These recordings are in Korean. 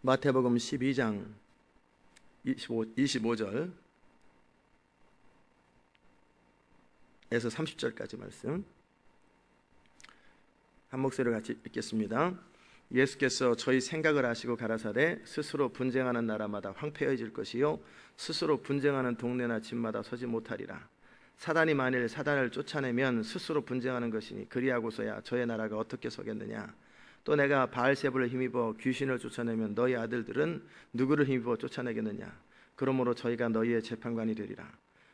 마태복음 12장 25절에서 30절까지 말씀 한 목소리로 같이 읽겠습니다. 예수께서 저희 생각을 아시고 가라사대 스스로 분쟁하는 나라마다 황폐해질 것이요 스스로 분쟁하는 동네나 집마다 서지 못하리라. 사단이 만일 사단을 쫓아내면 스스로 분쟁하는 것이니 그리하고서야 저의 나라가 어떻게 서겠느냐. 또 내가 바알세불을 힘입어 귀신을 쫓아내면 너희 아들들은 누구를 힘입어 쫓아내겠느냐. 그러므로 저희가 너희의 재판관이 되리라.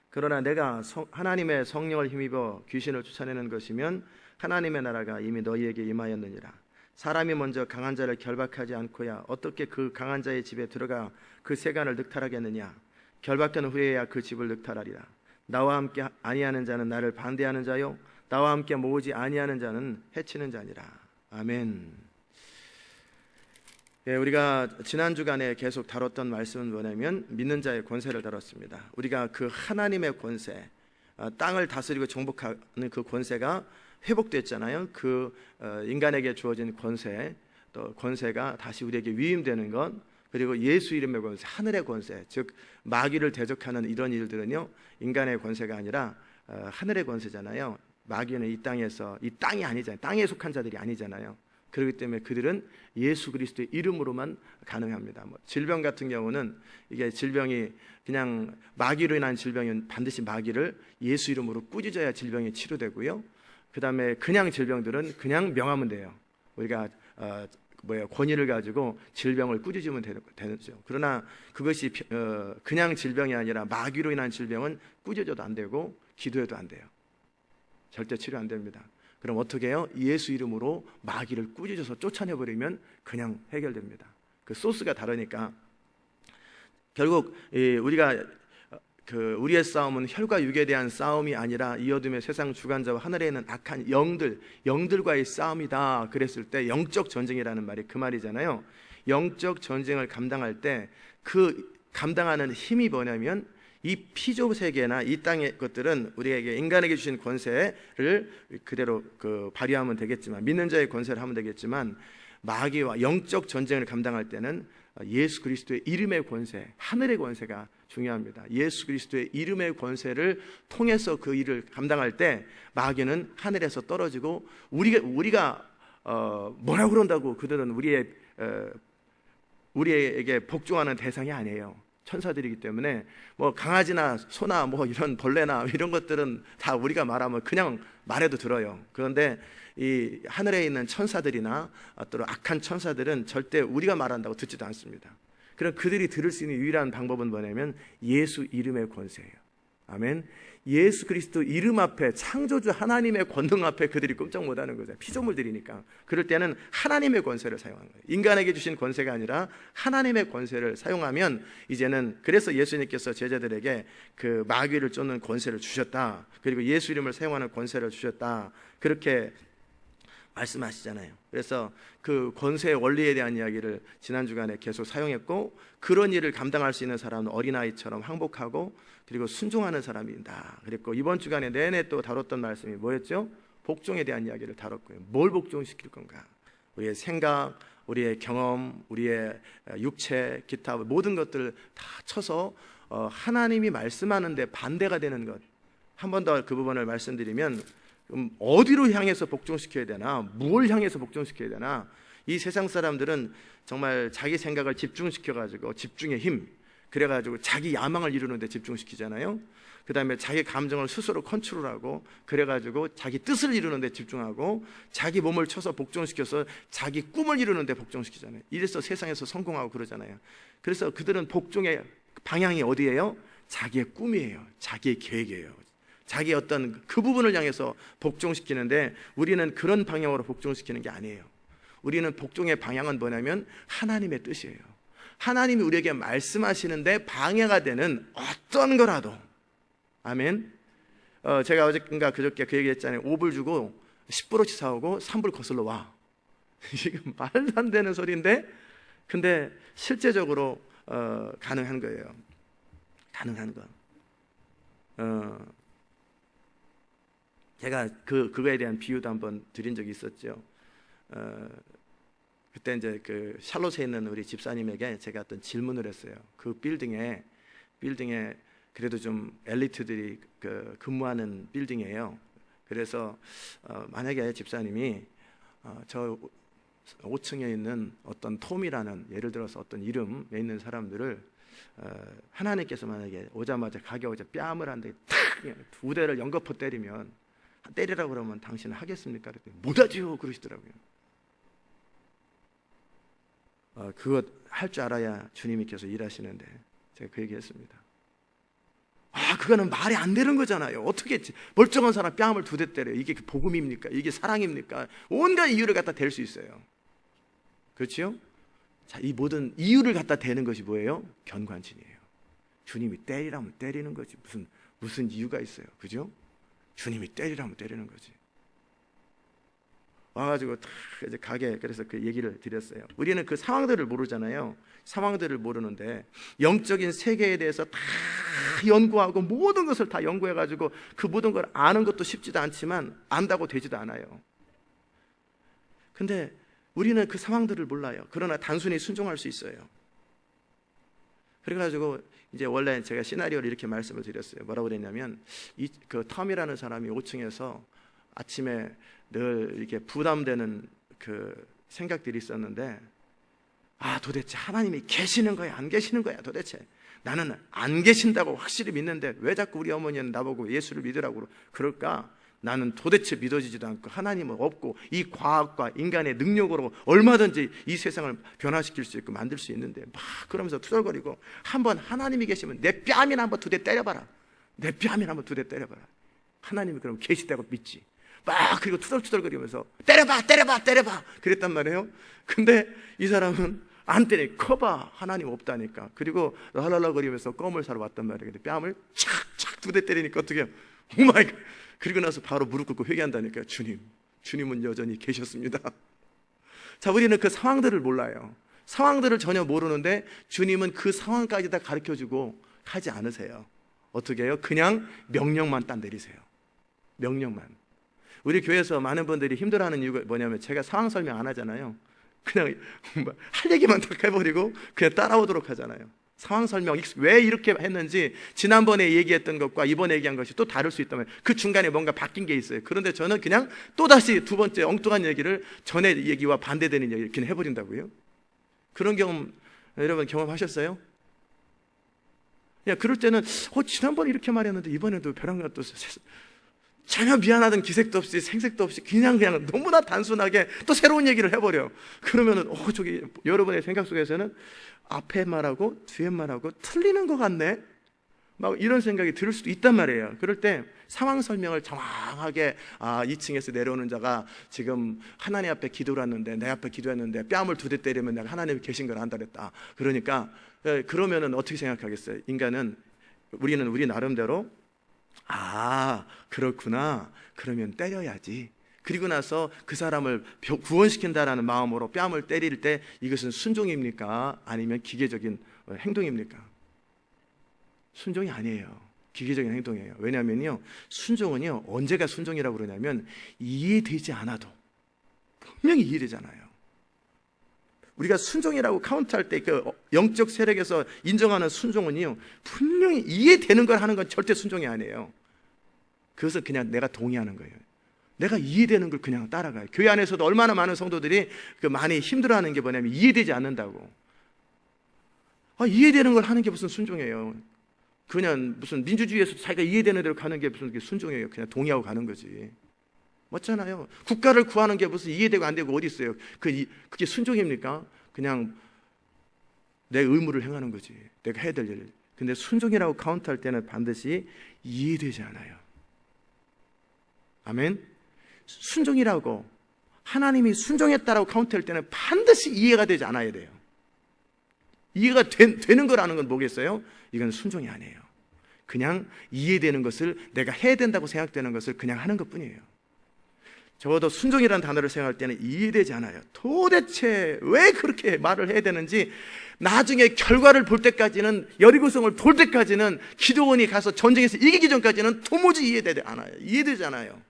그러나 내가 하나님의 성령을 힘입어 귀신을 쫓아내는 것이면 하나님의 나라가 이미 너희에게 임하였느니라. 사람이 먼저 강한 자를 결박하지 않고야 어떻게 그 강한 자의 집에 들어가 그 세간을 늑탈하겠느냐. 결박된 후에야 그 집을 늑탈하리라. 나와 함께 아니하는 자는 나를 반대하는 자요 나와 함께 모으지 아니하는 자는 해치는 자니라. 아멘. 우리가 지난 주간에 계속 다뤘던 말씀은 뭐냐면 믿는 자의 권세를 다뤘습니다. 우리가 그 하나님의 권세, 땅을 다스리고 정복하는 그 권세가 회복됐잖아요. 그 인간에게 주어진 권세, 또 권세가 다시 우리에게 위임되는 것, 그리고 예수 이름의 권세, 하늘의 권세, 즉 마귀를 대적하는 이런 일들은요 인간의 권세가 아니라 하늘의 권세잖아요. 마귀는 이 땅에서, 이 땅이 아니잖아요. 땅에 속한 자들이 아니잖아요. 그렇기 때문에 그들은 예수 그리스도의 이름으로만 가능합니다. 질병 같은 경우는 이게 질병이 그냥 마귀로 인한 질병은 반드시 마귀를 예수 이름으로 꾸짖어야 질병이 치료되고요. 그 다음에 그냥 질병들은 그냥 명하면 돼요. 우리가 권위를 가지고 질병을 꾸짖으면 되죠. 그러나 그것이 그냥 질병이 아니라 마귀로 인한 질병은 꾸짖어도 안 되고 기도해도 안 돼요. 절대 치료 안 됩니다. 그럼 어떻게 해요? 예수 이름으로 마귀를 꾸짖어서 쫓아내버리면 그냥 해결됩니다. 그 소스가 다르니까 결국 우리가 우리의 싸움은 혈과 육에 대한 싸움이 아니라 이 어둠의 세상 주관자와 하늘에 있는 악한 영들과의 싸움이다 그랬을 때 영적 전쟁이라는 말이 그 말이잖아요. 영적 전쟁을 감당할 때 그 감당하는 힘이 뭐냐면 이 피조 세계나 이 땅의 것들은 우리에게 인간에게 주신 권세를 그대로 발휘하면 되겠지만 믿는 자의 권세를 하면 되겠지만 마귀와 영적 전쟁을 감당할 때는 예수 그리스도의 이름의 권세, 하늘의 권세가 중요합니다. 예수 그리스도의 이름의 권세를 통해서 그 일을 감당할 때 마귀는 하늘에서 떨어지고 우리가 뭐라고 그런다고 그들은 우리에게 복종하는 대상이 아니에요. 천사들이기 때문에 강아지나 소나 이런 벌레나 이런 것들은 다 우리가 말하면 그냥 말해도 들어요. 그런데 이 하늘에 있는 천사들이나 또 악한 천사들은 절대 우리가 말한다고 듣지도 않습니다. 그럼 그들이 들을 수 있는 유일한 방법은 뭐냐면 예수 이름의 권세예요. 아멘. 예수 그리스도 이름 앞에, 창조주 하나님의 권능 앞에 그들이 꼼짝 못하는 거죠. 피조물들이니까. 그럴 때는 하나님의 권세를 사용하는 거예요. 인간에게 주신 권세가 아니라 하나님의 권세를 사용하면 이제는, 그래서 예수님께서 제자들에게 그 마귀를 쫓는 권세를 주셨다, 그리고 예수 이름을 사용하는 권세를 주셨다, 그렇게 말씀하시잖아요. 그래서 그 권세의 원리에 대한 이야기를 지난 주간에 계속 사용했고, 그런 일을 감당할 수 있는 사람은 어린아이처럼 항복하고 그리고 순종하는 사람이다. 그리고 이번 주간에 내내 또 다뤘던 말씀이 뭐였죠? 복종에 대한 이야기를 다뤘고요. 뭘 복종시킬 건가? 우리의 생각, 우리의 경험, 우리의 육체, 기타 모든 것들을 다 쳐서 하나님이 말씀하는데 반대가 되는 것, 한 번 더 그 부분을 말씀드리면, 어디로 향해서 복종시켜야 되나, 무엇을 향해서 복종시켜야 되나. 이 세상 사람들은 정말 자기 생각을 집중시켜가지고, 집중의 힘, 그래가지고 자기 야망을 이루는 데 집중시키잖아요. 그 다음에 자기 감정을 스스로 컨트롤하고, 그래가지고 자기 뜻을 이루는 데 집중하고, 자기 몸을 쳐서 복종시켜서 자기 꿈을 이루는 데 복종시키잖아요. 이래서 세상에서 성공하고 그러잖아요. 그래서 그들은 복종의 방향이 어디예요? 자기의 꿈이에요. 자기의 계획이에요. 자기 어떤 그 부분을 향해서 복종시키는데, 우리는 그런 방향으로 복종시키는 게 아니에요. 우리는 복종의 방향은 뭐냐면 하나님의 뜻이에요. 하나님이 우리에게 말씀하시는데 방해가 되는 어떤 거라도, 아멘. 제가 어저께인가 그저께 그 얘기 했잖아요. 5불 주고 10불어치 사오고 3불 거슬러 와. 지금 말도 안 되는 소리인데, 근데 실제적으로 가능한 거예요. 가능한 거. 제가 그거에 대한 비유도 한번 드린 적이 있었죠. 그때 이제 그 샬롯에 있는 우리 집사님에게 제가 어떤 질문을 했어요. 그 빌딩에 그래도 좀 엘리트들이 근무하는 빌딩이에요. 그래서 만약에 집사님이 저 5층에 있는 어떤 톰이라는, 예를 들어서 어떤 이름에 있는 사람들을 하나님께서 만약에 오자마자 가게 오자 뺨을 한 대 탁 두 대를 연거푸 때리면, 때리라고 그러면 당신은 하겠습니까? 그랬더니 못하지요 그러시더라고요. 그것 할 줄 알아야 주님이 계속 일하시는데, 제가 그 얘기했습니다. 그거는 말이 안 되는 거잖아요. 어떻게 멀쩡한 사람 뺨을 두 대 때려요? 이게 복음입니까? 이게 사랑입니까? 온갖 이유를 갖다 댈 수 있어요. 그렇지요? 자, 이 모든 이유를 갖다 대는 것이 뭐예요? 견관진이에요. 주님이 때리라면 때리는 거지. 무슨 이유가 있어요? 그죠? 주님이 때리라면 때리는 거지. 와가지고 다 이제 가게, 그래서 그 얘기를 드렸어요. 우리는 그 상황들을 모르잖아요. 상황들을 모르는데 영적인 세계에 대해서 다 연구하고 모든 것을 다 연구해가지고 그 모든 걸 아는 것도 쉽지도 않지만 안다고 되지도 않아요. 근데 우리는 그 상황들을 몰라요. 그러나 단순히 순종할 수 있어요. 그래가지고 이제 원래 제가 시나리오를 이렇게 말씀을 드렸어요. 뭐라고 그랬냐면, 그 텀이라는 사람이 5층에서 아침에 늘 이렇게 부담되는 그 생각들이 있었는데, 도대체 하나님이 계시는 거야 안 계시는 거야? 도대체 나는 안 계신다고 확실히 믿는데 왜 자꾸 우리 어머니는 나보고 예수를 믿으라고 그럴까? 나는 도대체 믿어지지도 않고 하나님은 없고 이 과학과 인간의 능력으로 얼마든지 이 세상을 변화시킬 수 있고 만들 수 있는데, 막 그러면서 투덜거리고, 한번 하나님이 계시면 내 뺨이나 한번 두 대 때려봐라. 내 뺨이나 한번 두 대 때려봐라. 하나님이 그럼 계시다고 믿지. 막 그리고 투덜투덜거리면서 때려봐 그랬단 말이에요. 근데 이 사람은 안 때려. 커봐, 하나님 없다니까. 그리고 랄랄라 거리면서 껌을 사러 왔단 말이에요. 근데 뺨을 착착 두 대 때리니까 어떻게 해요? 오마이갓. 그리고 나서 바로 무릎 꿇고 회개한다니까요. 주님은 여전히 계셨습니다. 자, 우리는 그 상황들을 몰라요. 상황들을 전혀 모르는데 주님은 그 상황까지 다 가르쳐주고 하지 않으세요. 어떻게 해요? 그냥 명령만 딱 내리세요. 명령만. 우리 교회에서 많은 분들이 힘들어하는 이유가 뭐냐면, 제가 상황 설명 안 하잖아요. 그냥 할 얘기만 딱 해버리고 그냥 따라오도록 하잖아요. 상황 설명 왜 이렇게 했는지 지난번에 얘기했던 것과 이번에 얘기한 것이 또 다를 수 있다면 그 중간에 뭔가 바뀐 게 있어요. 그런데 저는 그냥 또다시 두 번째 엉뚱한 얘기를 전에 얘기와 반대되는 얘기를 그냥 해버린다고요. 그런 경험 여러분 경험하셨어요? 그럴 때는 지난번에 이렇게 말했는데 이번에도 벼랑간 또 전혀 미안하던 기색도 없이 생색도 없이 그냥 너무나 단순하게 또 새로운 얘기를 해버려. 그러면은 저기 여러분의 생각 속에서는 앞에 말하고 뒤에 말하고 틀리는 것 같네, 막 이런 생각이 들 수도 있단 말이에요. 그럴 때 상황 설명을 정확하게 2층에서 내려오는 자가 지금 하나님 앞에 기도를 했는데, 내 앞에 기도했는데 뺨을 두 대 때리면 내가 하나님이 계신 걸 안다 그랬다. 그러니까 그러면은 어떻게 생각하겠어요? 우리는 우리 나름대로 그렇구나, 그러면 때려야지. 그리고 나서 그 사람을 구원시킨다라는 마음으로 뺨을 때릴 때 이것은 순종입니까? 아니면 기계적인 행동입니까? 순종이 아니에요. 기계적인 행동이에요. 왜냐하면요, 순종은요, 언제가 순종이라고 그러냐면 이해되지 않아도 분명히 이해되잖아요. 우리가 순종이라고 카운트할 때 그 영적 세력에서 인정하는 순종은요, 분명히 이해되는 걸 하는 건 절대 순종이 아니에요. 그것은 그냥 내가 동의하는 거예요. 내가 이해되는 걸 그냥 따라가요. 교회 안에서도 얼마나 많은 성도들이 많이 힘들어하는 게 뭐냐면 이해되지 않는다고. 이해되는 걸 하는 게 무슨 순종이에요? 그냥 무슨 민주주의에서 자기가 이해되는 대로 가는 게 무슨 순종이에요? 그냥 동의하고 가는 거지. 맞잖아요. 국가를 구하는 게 무슨 이해되고 안 되고 어디 있어요? 그게 순종입니까? 그냥 내 의무를 행하는 거지. 내가 해야 될 일. 근데 순종이라고 카운트할 때는 반드시 이해되지 않아요. 아멘. 순종이라고 하나님이 순종했다라고 카운트할 때는 반드시 이해가 되지 않아야 돼요. 이해가 되는 거라는 건 뭐겠어요? 이건 순종이 아니에요. 그냥 이해되는 것을, 내가 해야 된다고 생각되는 것을 그냥 하는 것뿐이에요. 적어도 순종이라는 단어를 생각할 때는 이해되지 않아요. 도대체 왜 그렇게 말을 해야 되는지, 나중에 결과를 볼 때까지는, 여리고성을 볼 때까지는, 기도원이 가서 전쟁에서 이기기 전까지는 도무지 이해되지 않아요. 이해되지 않아요.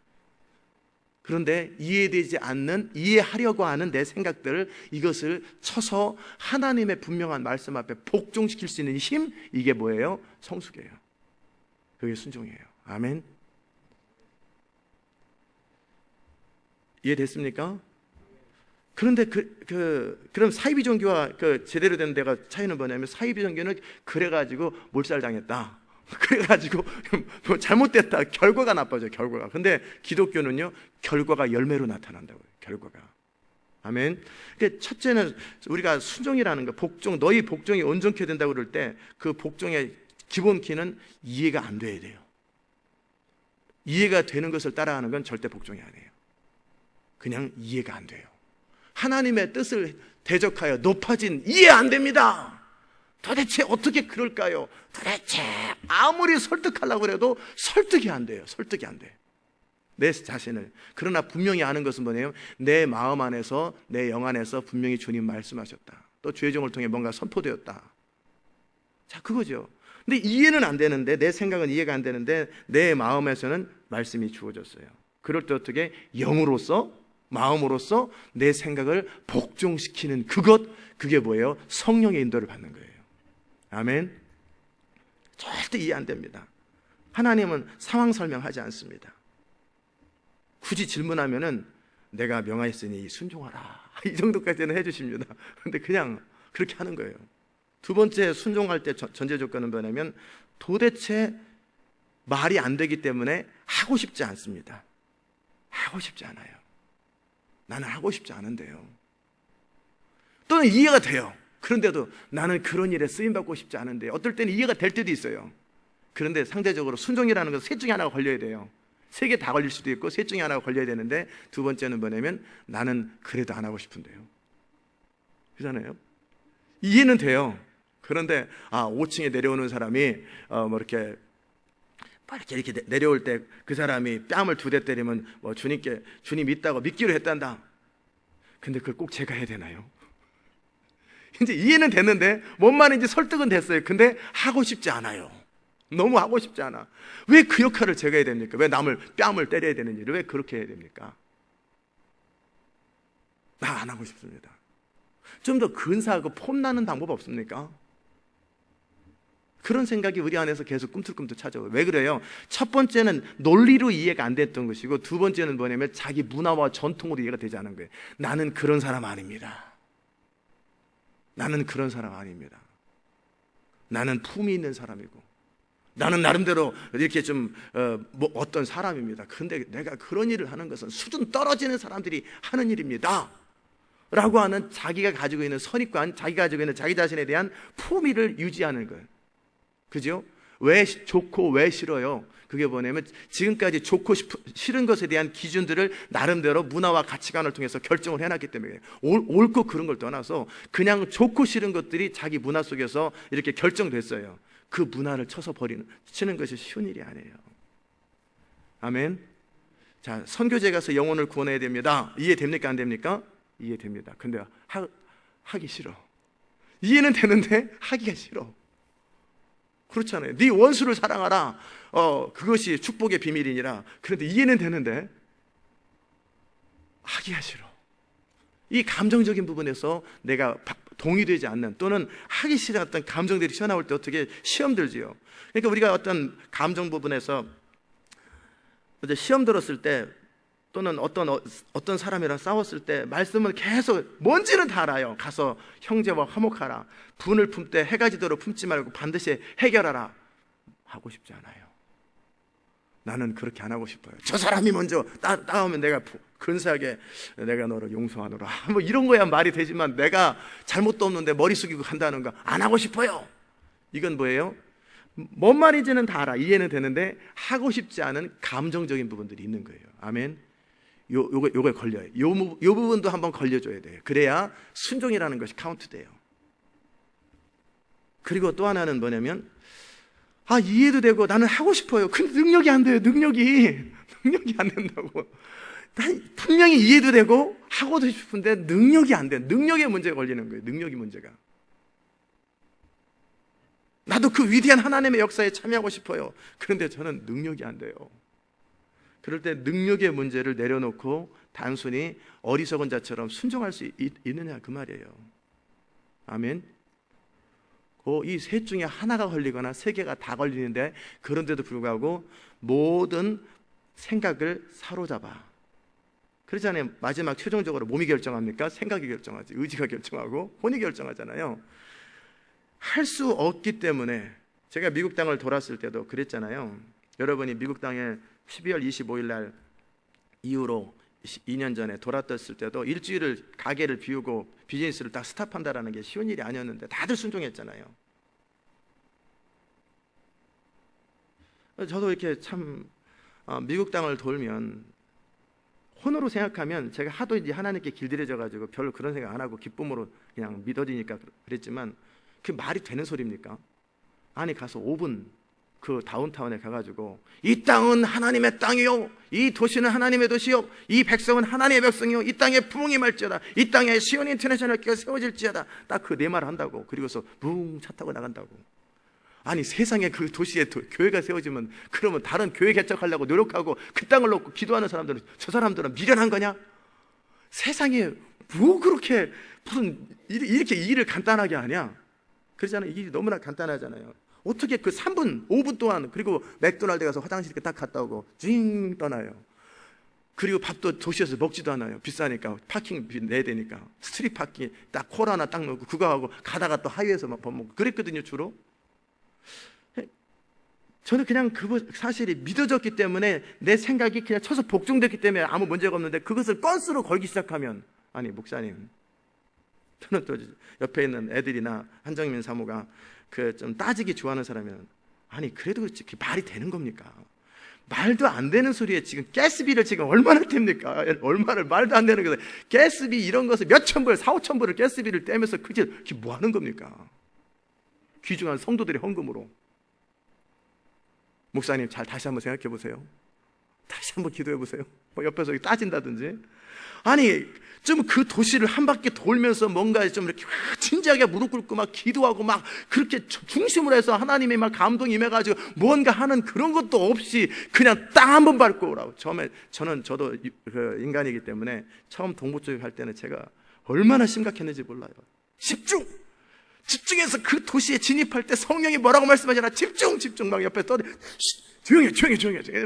그런데 이해되지 않는, 이해하려고 하는 내 생각들을, 이것을 쳐서 하나님의 분명한 말씀 앞에 복종시킬 수 있는 힘, 이게 뭐예요? 성숙이에요. 그게 순종이에요. 아멘. 이해됐습니까? 그런데 그럼 사이비 종교와 제대로 된 데가 차이는 뭐냐면, 사이비 종교는 그래가지고 몰살당했다, 그래가지고 뭐 잘못됐다, 결과가 나빠져요, 결과가. 근데 기독교는요, 결과가 열매로 나타난다고요, 결과가. 아멘. 그러니까 첫째는 우리가 순종이라는 거, 복종, 너희 복종이 온전케 된다고 그럴 때 그 복종의 기본 키는 이해가 안 돼야 돼요. 이해가 되는 것을 따라하는 건 절대 복종이 아니에요. 그냥 이해가 안 돼요. 하나님의 뜻을 대적하여 높아진, 이해 안 됩니다. 도대체 어떻게 그럴까요? 도대체 아무리 설득하려고 해도 설득이 안 돼요. 설득이 안 돼. 내 자신을. 그러나 분명히 아는 것은 뭐냐면, 내 마음 안에서, 내 영 안에서 분명히 주님 말씀하셨다. 또 주의 종을 통해 뭔가 선포되었다. 자, 그거죠. 근데 이해는 안 되는데, 내 생각은 이해가 안 되는데 내 마음에서는 말씀이 주어졌어요. 그럴 때 어떻게? 영으로서, 마음으로서 내 생각을 복종시키는 그게 뭐예요? 성령의 인도를 받는 거예요. 아멘. 절대 이해 안 됩니다. 하나님은 상황 설명하지 않습니다. 굳이 질문하면은 내가 명하였으니 순종하라, 이 정도까지는 해주십니다. 그런데 그냥 그렇게 하는 거예요. 두 번째, 순종할 때 전제 조건은 뭐냐면, 도대체 말이 안 되기 때문에 하고 싶지 않습니다. 하고 싶지 않아요. 나는 하고 싶지 않은데요. 또는 이해가 돼요. 그런데도 나는 그런 일에 쓰임받고 싶지 않은데, 어떨 때는 이해가 될 때도 있어요. 그런데 상대적으로 순종이라는 것은 셋 중에 하나가 걸려야 돼요. 세 개 다 걸릴 수도 있고 셋 중에 하나가 걸려야 되는데, 두 번째는 뭐냐면, 나는 그래도 안 하고 싶은데요. 그렇잖아요. 이해는 돼요. 그런데 5층에 내려오는 사람이 이렇게 내려올 때 그 사람이 뺨을 2대 때리면 주님 있다고 믿기로 했단다. 근데 그걸 꼭 제가 해야 되나요? 이제 이해는 됐는데, 뭔 말인지 설득은 됐어요. 근데 하고 싶지 않아요. 너무 하고 싶지 않아. 왜 그 역할을 제가 해야 됩니까? 왜 남을 뺨을 때려야 되는 일을 왜 그렇게 해야 됩니까? 나 안 하고 싶습니다. 좀 더 근사하고 폼나는 방법 없습니까? 그런 생각이 우리 안에서 계속 꿈틀꿈틀 찾아와요. 왜 그래요? 첫 번째는 논리로 이해가 안 됐던 것이고, 두 번째는 뭐냐면 자기 문화와 전통으로 이해가 되지 않은 거예요. 나는 그런 사람 아닙니다. 나는 그런 사람 아닙니다. 나는 품이 있는 사람이고, 나는 나름대로 이렇게 좀 어떤 사람입니다. 그런데 내가 그런 일을 하는 것은 수준 떨어지는 사람들이 하는 일입니다 라고 하는, 자기가 가지고 있는 선입관, 자기가 가지고 있는 자기 자신에 대한 품위를 유지하는 거예요. 그죠? 왜 좋고 왜 싫어요? 그게 뭐냐면, 지금까지 좋고 싫은 것에 대한 기준들을 나름대로 문화와 가치관을 통해서 결정을 해놨기 때문에, 옳고 그런 걸 떠나서 그냥 좋고 싫은 것들이 자기 문화 속에서 이렇게 결정됐어요. 그 문화를 치는 것이 쉬운 일이 아니에요. 아멘. 자, 선교제 가서 영혼을 구원해야 됩니다. 이해됩니까? 안 됩니까? 이해됩니다. 근데 하기 싫어. 이해는 되는데 하기가 싫어. 그렇잖아요. 네 원수를 사랑하라. 그것이 축복의 비밀이니라. 그런데 이해는 되는데 하기가 싫어. 이 감정적인 부분에서 내가 동의되지 않는, 또는 하기 싫은 어떤 감정들이 튀어나올 때 어떻게 시험 들지요. 그러니까 우리가 어떤 감정 부분에서 이제 시험 들었을 때, 또는 어떤 사람이랑 싸웠을 때 말씀은 계속 뭔지는 다 알아요. 가서 형제와 화목하라. 분을 품되 해가 지도록 품지 말고 반드시 해결하라. 하고 싶지 않아요. 나는 그렇게 안 하고 싶어요. 저 사람이 먼저 따오면 내가 근사하게 내가 너를 용서하노라. 뭐 이런 거야 말이 되지만, 내가 잘못도 없는데 머리 숙이고 간다는 거 안 하고 싶어요. 이건 뭐예요? 뭔 말인지는 다 알아. 이해는 되는데 하고 싶지 않은 감정적인 부분들이 있는 거예요. 아멘. 요거에 걸려요. 요 부분도 한번 걸려줘야 돼요. 그래야 순종이라는 것이 카운트돼요. 그리고 또 하나는 뭐냐면, 이해도 되고 나는 하고 싶어요. 근데 능력이 안 돼요. 능력이 안 된다고. 분명히 이해도 되고 하고도 싶은데 능력이 안 돼. 능력의 문제가 걸리는 거예요. 능력이 문제가. 나도 그 위대한 하나님의 역사에 참여하고 싶어요. 그런데 저는 능력이 안 돼요. 그럴 때 능력의 문제를 내려놓고 단순히 어리석은 자처럼 순종할 수 있느냐 그 말이에요. 아멘. 이 셋 중에 하나가 걸리거나 세 개가 다 걸리는데 그런데도 불구하고 모든 생각을 사로잡아. 그렇잖아요. 마지막 최종적으로 몸이 결정합니까? 생각이 결정하지. 의지가 결정하고 혼이 결정하잖아요. 할 수 없기 때문에 제가 미국 땅을 돌았을 때도 그랬잖아요. 여러분이 미국 땅에 12월 25일 날 이후로 2년 전에 돌았을 때도 일주일을 가게를 비우고 비즈니스를 딱 스탑한다라는 게 쉬운 일이 아니었는데 다들 순종했잖아요. 저도 이렇게 참 미국 땅을 돌면 혼으로 생각하면 제가 하도 이제 하나님께 길들여져 가지고 별로 그런 생각 안 하고 기쁨으로 그냥 믿어지니까 그랬지만 그게 말이 되는 소리입니까? 아니 가서 5분 그 다운타운에 가가지고 이 땅은 하나님의 땅이요, 이 도시는 하나님의 도시요, 이 백성은 하나님의 백성이요, 이 땅에 부흥이 말지어다, 이 땅에 시온 인터내셔널 교회가 세워질지어다. 딱 그 네 말을 한다고. 그리고서 붕 차 타고 나간다고. 아니 세상에 그 도시에 교회가 세워지면 그러면 다른 교회 개척하려고 노력하고 그 땅을 놓고 기도하는 사람들은 저 사람들은 미련한 거냐? 세상에 뭐 그렇게 무슨 이렇게 일을 간단하게 하냐? 그러잖아요. 일이 너무나 간단하잖아요. 어떻게 그 3분, 5분 동안 그리고 맥도날드 가서 화장실 딱 갔다 오고 징 떠나요. 그리고 밥도 도시에서 먹지도 않아요. 비싸니까 파킹비 내야 되니까 스트릿 파킹 딱 콜 하나 딱 넣고 그거 하고 가다가 또 하이웨이에서 밥 먹고 그랬거든요. 주로 저는 그냥 그 사실이 믿어졌기 때문에 내 생각이 그냥 쳐서 복종됐기 때문에 아무 문제가 없는데 그것을 건수로 걸기 시작하면 아니 목사님, 저는 또 옆에 있는 애들이나 한정민 사모가 그 좀 따지기 좋아하는 사람이면 아니 그래도 그게 말이 되는 겁니까? 말도 안 되는 소리에 지금 가스비를 지금 얼마나 뗍니까? 얼마나 말도 안 되는 거예요. 가스비 이런 것을 몇천 불, 4, 5천 불을 가스비를 떼면서 그게 뭐 하는 겁니까? 귀중한 성도들의 헌금으로. 목사님 잘 다시 한번 생각해 보세요. 다시 한번 기도해 보세요. 뭐 옆에서 따진다든지. 아니 좀 그 도시를 한 바퀴 돌면서 뭔가 좀 이렇게 진지하게 무릎 꿇고 막 기도하고 막 그렇게 중심으로 해서 하나님이 막 감동 임해가지고 뭔가 하는 그런 것도 없이 그냥 땅 한 번 밟고 오라고. 저도 그 인간이기 때문에 처음 동부 쪽에 갈 때는 제가 얼마나 심각했는지 몰라요. 집중해서 그 도시에 진입할 때 성령이 뭐라고 말씀하잖아. 집중 막 옆에 떠들 조용히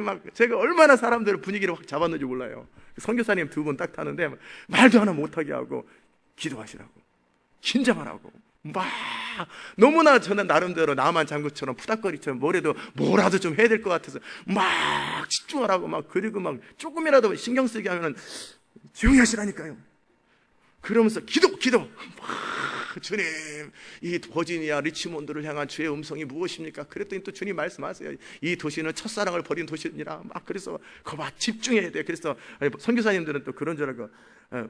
막 제가 얼마나 사람들의 분위기를 확 잡았는지 몰라요. 선교사님 2분 딱 타는데 말도 하나 못하게 하고 기도하시라고, 긴장하라고 막 너무나 저는 나름대로 나만 장구처럼 푸닥거리처럼 뭐라도 좀 해야 될 것 같아서 막 집중하라고 막 그리고 막 조금이라도 신경 쓰게 하면은 조용히 하시라니까요. 그러면서 기도 주님, 이 버지니아 리치몬드를 향한 주의 음성이 무엇입니까? 그랬더니 또 주님 말씀하세요. 이 도시는 첫사랑을 버린 도시니라. 막 그래서 거봐 집중해야 돼. 그래서 선교사님들은 또 그런 줄 알고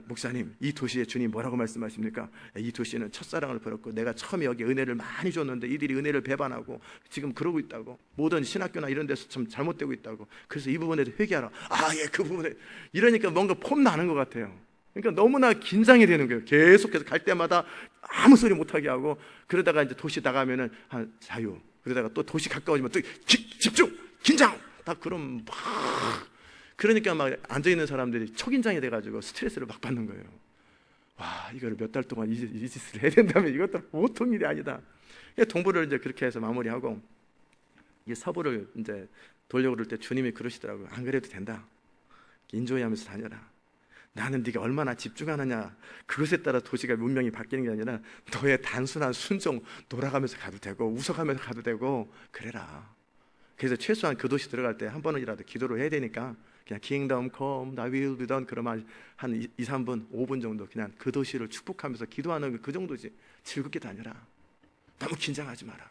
목사님, 이 도시에 주님 뭐라고 말씀하십니까? 이 도시는 첫사랑을 버렸고 내가 처음에 여기 은혜를 많이 줬는데 이들이 은혜를 배반하고 지금 그러고 있다고. 모든 신학교나 이런 데서 좀 잘못되고 있다고. 그래서 이 부분에 대해서 회개하라. 그 부분에 이러니까 뭔가 폼 나는 것 같아요. 그러니까 너무나 긴장이 되는 거예요. 계속해서 갈 때마다 아무 소리 못하게 하고 그러다가 이제 도시 나가면은 한 자유. 그러다가 또 도시 가까워지면 또 집중, 긴장. 딱 그럼 막 그러니까 막 앉아 있는 사람들이 초긴장이 돼가지고 스트레스를 막 받는 거예요. 와, 이거를 몇 달 동안 이 짓을 해야 된다면 이것도 보통 일이 아니다. 동부를 이제 그렇게 해서 마무리하고 이 서부를 이제 돌려고 그럴 때 주님이 그러시더라고요. 안 그래도 된다. 인조이하면서 다녀라. 나는 네가 얼마나 집중하느냐 그것에 따라 도시가 문명이 바뀌는 게 아니라 너의 단순한 순종, 돌아가면서 가도 되고 웃어가면서 가도 되고 그래라. 그래서 최소한 그 도시 들어갈 때 한 번이라도 기도를 해야 되니까 그냥 Kingdom come, thy will be done 그러면 한 2, 3분, 5분 정도 그냥 그 도시를 축복하면서 기도하는 그 정도지. 즐겁게 다녀라. 너무 긴장하지 마라.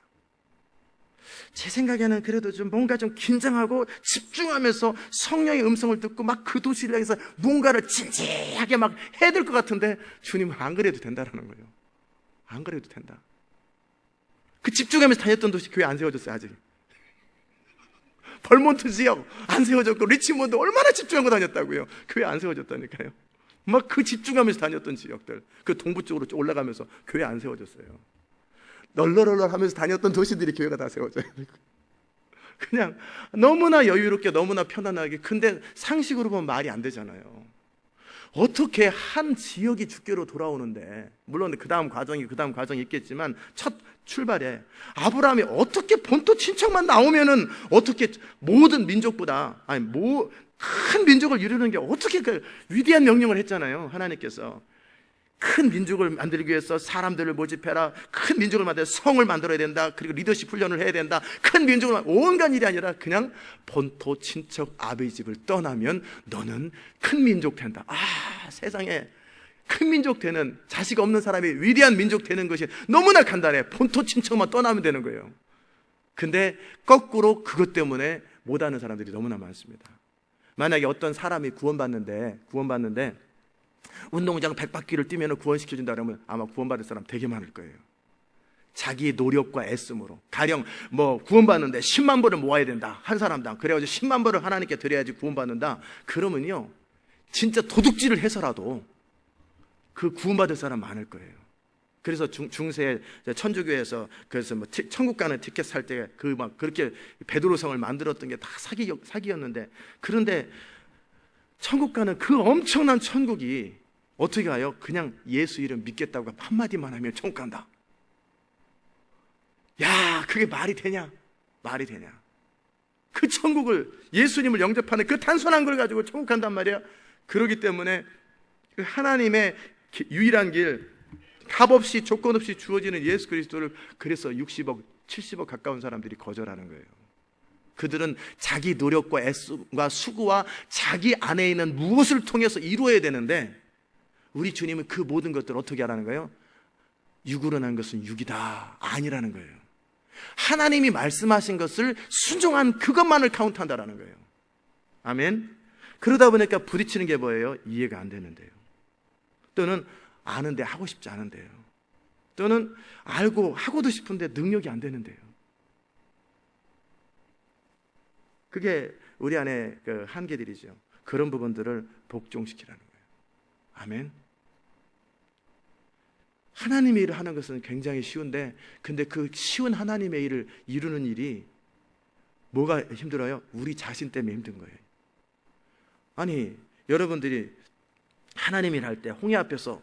제 생각에는 그래도 좀 뭔가 좀 긴장하고 집중하면서 성령의 음성을 듣고 막 그 도시를 향해서 뭔가를 진지하게 막 해야 될 것 같은데 주님은 안 그래도 된다라는 거예요. 안 그래도 된다. 그 집중하면서 다녔던 도시 교회 안 세워졌어요 아직. 벌몬트 지역 안 세워졌고 리치몬드 얼마나 집중하고 다녔다고요. 교회 안 세워졌다니까요. 막 그 집중하면서 다녔던 지역들 그 동부 쪽으로 올라가면서 교회 안 세워졌어요. 널널널널 하면서 다녔던 도시들이 교회가 다 세워져요. 그냥 너무나 여유롭게 너무나 편안하게. 근데 상식으로 보면 말이 안 되잖아요. 어떻게 한 지역이 주께로 돌아오는데, 물론 그 다음 과정이 있겠지만 첫 출발에 아브라함이 어떻게 본토 친척만 나오면은 어떻게 모든 민족보다 큰 민족을 이루는 게 어떻게 그 위대한 명령을 했잖아요. 하나님께서 큰 민족을 만들기 위해서 사람들을 모집해라, 큰 민족을 만들어 성을 만들어야 된다, 그리고 리더십 훈련을 해야 된다, 큰 민족을 온갖 일이 아니라 그냥 본토 친척 아버지 집을 떠나면 너는 큰 민족 된다. 세상에 큰 민족 되는, 자식 없는 사람이 위대한 민족 되는 것이 너무나 간단해. 본토 친척만 떠나면 되는 거예요. 근데 거꾸로 그것 때문에 못하는 사람들이 너무나 많습니다. 만약에 어떤 사람이 구원받는데 운동장 100바퀴를 뛰면 구원시켜준다 그러면 아마 구원받을 사람 되게 많을 거예요. 자기 노력과 애씀으로. 가령 구원받는데 10만 불을 모아야 된다, 한 사람당. 그래가지고 10만 불을 하나님께 드려야지 구원받는다. 그러면요 진짜 도둑질을 해서라도 그 구원받을 사람 많을 거예요. 그래서 중세 천주교에서 그래서 천국 가는 티켓 살 때 그렇게 베드로성을 만들었던 게 다 사기였는데, 그런데 천국 가는 그 엄청난 천국이 어떻게 가요? 그냥 예수 이름 믿겠다고 한마디만 하면 천국 간다. 야, 그게 말이 되냐? 말이 되냐? 그 천국을, 예수님을 영접하는 그 단순한 걸 가지고 천국 간단 말이야. 그렇기 때문에 그 하나님의 유일한 길, 값없이 조건 없이 주어지는 예수 그리스도를 그래서 60억 70억 가까운 사람들이 거절하는 거예요. 그들은 자기 노력과 애씀과 수고와 자기 안에 있는 무엇을 통해서 이루어야 되는데, 우리 주님은 그 모든 것들을 어떻게 하라는 거예요? 육으로 난 것은 육이다, 아니라는 거예요. 하나님이 말씀하신 것을 순종한 그것만을 카운트한다라는 거예요. 아멘. 그러다 보니까 부딪히는 게 뭐예요? 이해가 안 되는데요. 또는 아는데 하고 싶지 않은데요. 또는 알고 하고도 싶은데 능력이 안 되는데요. 그게 우리 안에 그 한계들이죠. 그런 부분들을 복종시키라는 거예요. 아멘. 하나님의 일을 하는 것은 굉장히 쉬운데, 근데 그 쉬운 하나님의 일을 이루는 일이 뭐가 힘들어요? 우리 자신 때문에 힘든 거예요. 아니, 여러분들이 하나님 일 할 때 홍해 앞에서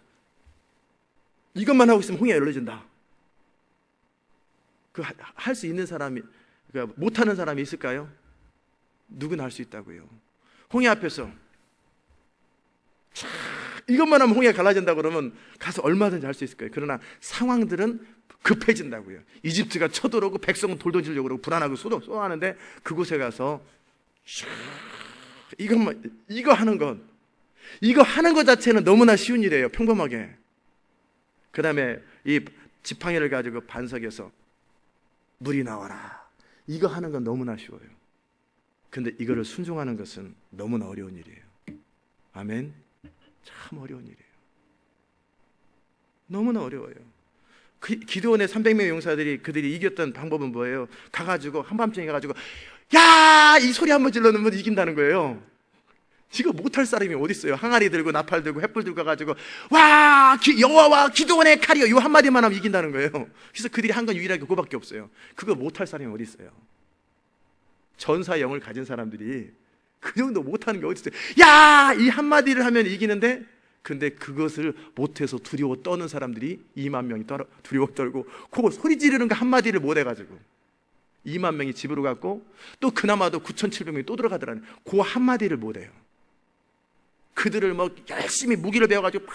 이것만 하고 있으면 홍해가 열려진다. 그 할 수 있는 사람이, 그러니까 못하는 사람이 있을까요? 누구나 할 수 있다고요. 홍해 앞에서 이것만 하면 홍해가 갈라진다 그러면 가서 얼마든지 할 수 있을 거예요. 그러나 상황들은 급해진다고요. 이집트가 쳐들어오고 백성은 돌던지려고 그러고 불안하고 쏘아하는데, 그곳에 가서 이거 하는 것 자체는 너무나 쉬운 일이에요. 평범하게. 그 다음에 이 지팡이를 가지고 반석에서 물이 나와라, 이거 하는 건 너무나 쉬워요. 근데 이거를 순종하는 것은 너무나 어려운 일이에요. 아멘. 참 어려운 일이에요. 너무나 어려워요. 기드온의 300명의 용사들이 그들이 이겼던 방법은 뭐예요? 가가지고 한밤중에 가가지고 야! 이 소리 한번 질러놓으면 이긴다는 거예요. 지금 못할 사람이 어디 있어요? 항아리 들고 나팔 들고 횃불 들고 가가지고 와! 여호와와 기드온의 칼이요, 이 한마디만 하면 이긴다는 거예요. 그래서 그들이 한 건 유일하게 그거밖에 없어요. 그거 못할 사람이 어디 있어요? 전사의 영을 가진 사람들이 그 정도 못하는 게 어디 있어요? 야! 이 한마디를 하면 이기는데, 근데 그것을 못해서 두려워 떠는 사람들이 2만 명이 두려워 떨고, 그거 소리 지르는 거 한마디를 못 해가지고 2만 명이 집으로 갔고, 또 그나마도 9,700명이 또 들어가더라는, 그 한마디를 못 해요. 그들을 열심히 무기를 배워가지고 막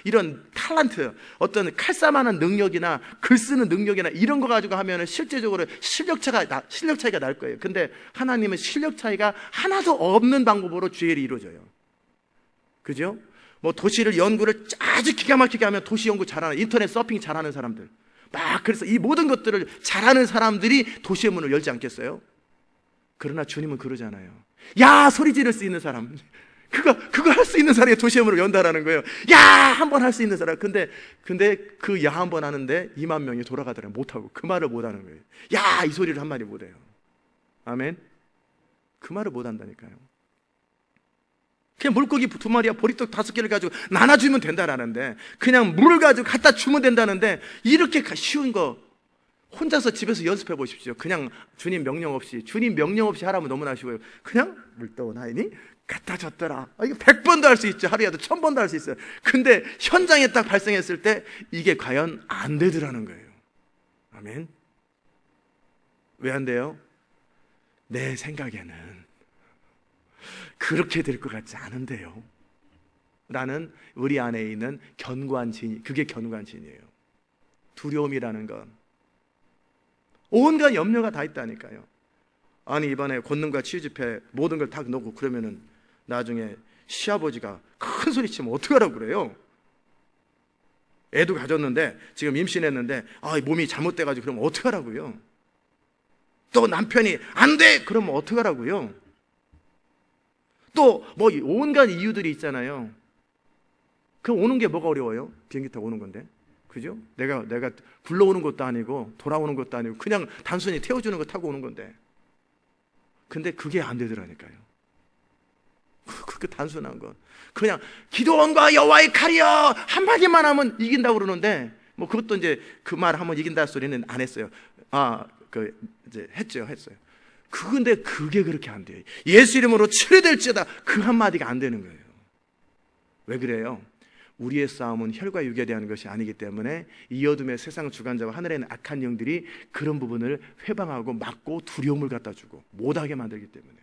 이런 탤런트, 어떤 칼싸움하는 능력이나 글 쓰는 능력이나 이런 거 가지고 하면 실제적으로 실력 차이가 날 거예요. 근데 하나님은 실력 차이가 하나도 없는 방법으로 주의 일이 이루어져요. 그죠? 도시를 연구를 아주 기가 막히게 하면 도시 연구 잘하는, 인터넷 서핑 잘하는 사람들, 그래서 이 모든 것들을 잘하는 사람들이 도시의 문을 열지 않겠어요? 그러나 주님은 그러잖아요. 야! 소리 지를 수 있는 사람, 그거 할 수 있는 사람이 도시의 문을 연다라는 거예요. 야! 한 번 할 수 있는 사람. 근데 그 야 한 번 하는데 2만 명이 돌아가더라고요. 못하고. 그 말을 못하는 거예요. 야! 이 소리를 한마디 못해요. 아멘. 그 말을 못한다니까요. 그냥 물고기 2마리와 보리떡 5개를 가지고 나눠주면 된다라는데, 그냥 물을 가지고 갖다 주면 된다는데, 이렇게 쉬운 거, 혼자서 집에서 연습해 보십시오. 그냥 주님 명령 없이 하라면 너무나 쉬워요. 그냥 물 떠오나이니 갖다 줬더라. 이거 100번도 할 수 있죠. 하루에도 1000번도 할 수 있어요. 근데 현장에 딱 발생했을 때 이게 과연 안 되더라는 거예요. 아멘. 왜 안 돼요? 내 생각에는 그렇게 될 것 같지 않은데요 라는 우리 안에 있는 견고한 진, 그게 견고한 진이에요. 두려움이라는 건 온갖 염려가 다 있다니까요. 아니 이번에 권능과 치유 집회 모든 걸 다 넣고 그러면은 나중에 시아버지가 큰 소리 치면 어떡하라고 그래요? 애도 가졌는데 지금 임신했는데 몸이 잘못돼가지고 그러면 어떡하라고요? 또 남편이 안 돼! 그러면 어떡하라고요? 또 뭐 온갖 이유들이 있잖아요. 그 오는 게 뭐가 어려워요? 비행기 타고 오는 건데. 그죠? 내가 굴러오는 것도 아니고 돌아오는 것도 아니고 그냥 단순히 태워주는 거 타고 오는 건데. 근데 그게 안 되더라니까요. 그렇게 단순한 건. 그냥 기도원과 여호와의 칼이여 한마디만 하면 이긴다고 그러는데 뭐 그것도 이제 그 말 하면 이긴다 소리는 안 했어요. 이제 했어요. 근데 그게 그렇게 안 돼요. 예수 이름으로 치료될지어다 그 한마디가 안 되는 거예요. 왜 그래요? 우리의 싸움은 혈과 육에 대한 것이 아니기 때문에 이 어둠의 세상 주관자와 하늘에 있는 악한 영들이 그런 부분을 회방하고 막고 두려움을 갖다 주고 못하게 만들기 때문에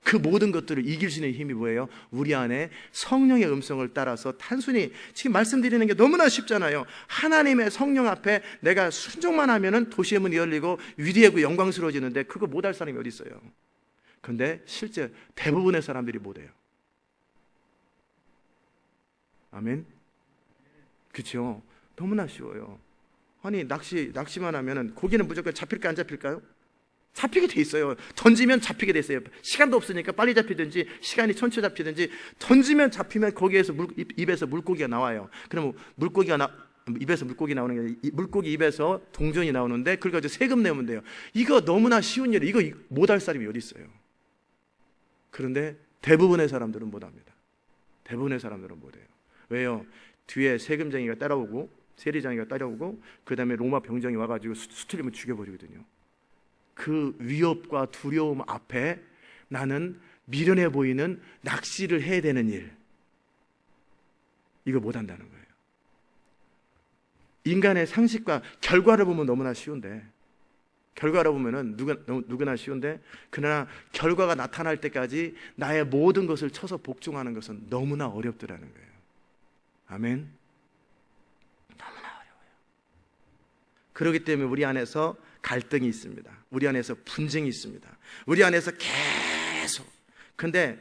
그 모든 것들을 이길 수 있는 힘이 뭐예요? 우리 안에 성령의 음성을 따라서 단순히 지금 말씀드리는 게 너무나 쉽잖아요. 하나님의 성령 앞에 내가 순종만 하면은 도시의 문이 열리고 위대하고 영광스러워지는데 그거 못할 사람이 어디 있어요? 근데 실제 대부분의 사람들이 못해요. 아멘. 그렇죠. 너무나 쉬워요. 아니 낚시만 하면은 고기는 무조건 잡힐까 안 잡힐까요? 잡히게 돼 있어요. 던지면 잡히게 돼 있어요. 시간도 없으니까 빨리 잡히든지 시간이 천천히 잡히든지 던지면 잡히면 거기에서 입에서 물고기가 나와요. 그러면 입에서 물고기 나오는 게 아니라 물고기 입에서 동전이 나오는데 그걸 가지고 세금 내면 돼요. 이거 너무나 쉬운 일이에요. 이거 못할 사람이 어디 있어요? 그런데 대부분의 사람들은 못합니다. 대부분의 사람들은 못해요. 왜요? 뒤에 세금쟁이가 따라오고 세리장이가 따라오고 그 다음에 로마 병정이 와가지고 수틀리면 죽여버리거든요. 그 위협과 두려움 앞에 나는 미련해 보이는 낚시를 해야 되는 일, 이거 못한다는 거예요. 인간의 상식과 결과를 보면 너무나 쉬운데, 결과를 보면은 누구나 쉬운데, 그러나 결과가 나타날 때까지 나의 모든 것을 쳐서 복종하는 것은 너무나 어렵더라는 거예요. 아멘. 너무나 어려워요. 그렇기 때문에 우리 안에서 갈등이 있습니다. 우리 안에서 분쟁이 있습니다. 우리 안에서 계속. 근데